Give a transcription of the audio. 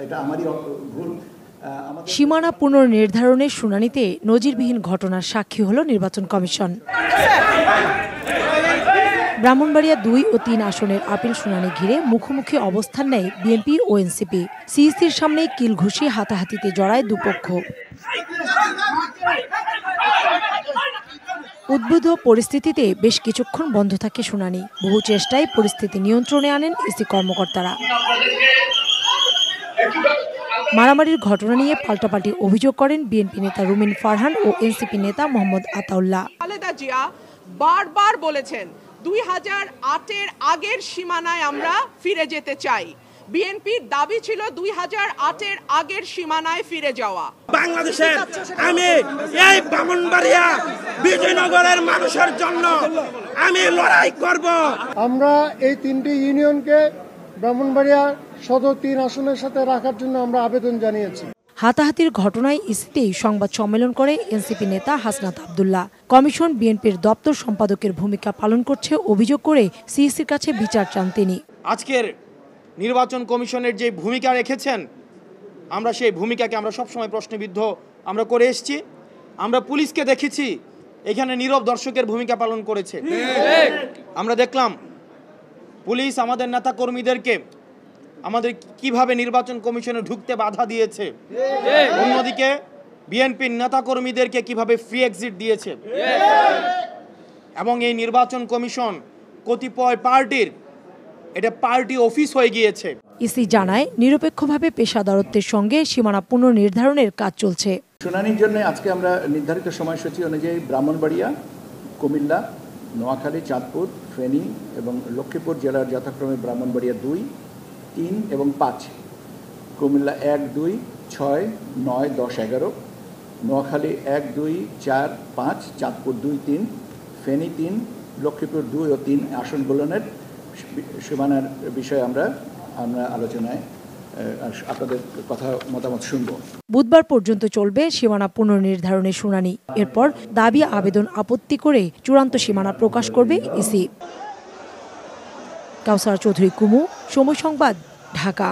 এটা আমারই ভুল। সীমানা পুনর্নির্ধারণের শুনানিতে নজিরবিহীন ঘটনার সাক্ষী হল নির্বাচন কমিশন। ব্রাহ্মণবাড়িয়া 2 ও 3 আসনের আপিল শুনানি ঘিরে মুখোমুখি অবস্থান নেয় বিএনপি ও এনসিপি। সিইসির সামনে কিল ঘুষি হাতাহাতিতে জড়ায় দুপক্ষ। উদ্বুদ্ধ পরিস্থিতিতে বেশ কিছুক্ষণ বন্ধ থাকে শুনানি। বহু চেষ্টায় পরিস্থিতি নিয়ন্ত্রণে আনেন ইসি কর্মকর্তারা। মারামারির ঘটনা নিয়ে পাল্টাপাল্টি অভিযোগ করেন বিএনপি নেতা রুমিন ফারহান ও এনসিপি নেতা মোহাম্মদ আতাউল্লাহ। খালেদা জিয়া বারবার বলেছেন 2008-এর আগের সীমানায় আমরা ফিরে যেতে চাই। বিএনপির দাবি ছিল 2008-এর আগের সীমানায় ফিরে যাওয়া। বাংলাদেশের আমি এই ব্রাহ্মণবাড়িয়া বিজয়নগরের মানুষের জন্য আমি লড়াই করব। আমরা এই 3টি ইউনিয়নকে ব্রাহ্মণবাড়িয়া সদর 3 আসনের সাথে রাখার জন্য আমরা আবেদন জানিয়েছি। হাতাহাতির ঘটনায় ইসিতেই সংবাদ সম্মেলন করে এনসিপি নেতা হাসনাত আব্দুল্লাহ। কমিশন বিএনপির দপ্তর সম্পাদকের ভূমিকা পালন করছে অভিযোগ করে সিইসির কাছে বিচার চান তিনি। আজকের নির্বাচন কমিশনের যে ভূমিকা রেখেছেন, আমরা সেই ভূমিকাকে আমরা সবসময় প্রশ্নবিদ্ধ আমরা করে এসেছি। আমরা পুলিশকে দেখেছি এখানে নীরব দর্শকের ভূমিকা পালন করেছে। আমরা দেখলাম পুলিশ আমাদের নেতা কর্মীদেরকে আমাদের কিভাবে নির্বাচন কমিশনে ঢুকতে বাধা দিয়েছে, অন্যদিকে বিএনপির নেতা কর্মীদেরকে কিভাবে ফ্রি এক্সিট দিয়েছে। এবং এই নির্বাচন কমিশন কতিপয় পার্টির এটা পার্টি অফিস হয়ে গিয়েছে। ইসি জানায় নিরপেক্ষভাবে পেশাদারত্বের সঙ্গে সীমানা পুনর্নির্ধারণের কাজ চলছে। শুনানির জন্য আজকে আমরা নির্ধারিত সময়সূচি অনুযায়ী ব্রাহ্মণবাড়িয়া, কুমিল্লা, নোয়াখালী, চাঁদপুর, ফেনী এবং লক্ষ্মীপুর জেলার যথাক্রমে ব্রাহ্মণবাড়িয়া 2, 3 এবং 5, কুমিল্লা 1, 2, 6, 9, 10, 11, নোয়াখালী 1, 2, 4, 5, চাঁদপুর 2, 3, ফেনী 3, লক্ষ্মীপুর 2 ও 3 আসনগুলোর সীমানার বিষয়ে আমরা আলোচনায় আপনাদের কথা মতামত শুনব। বুধবার পর্যন্ত চলবে সীমানা পুনর্নির্ধারণের শুনানি। এরপর দাবি আবেদন আপত্তি করে চূড়ান্ত সীমানা প্রকাশ করবে ইসি। কাউসার চৌধুরী কুমু, সময় সংবাদ, ঢাকা।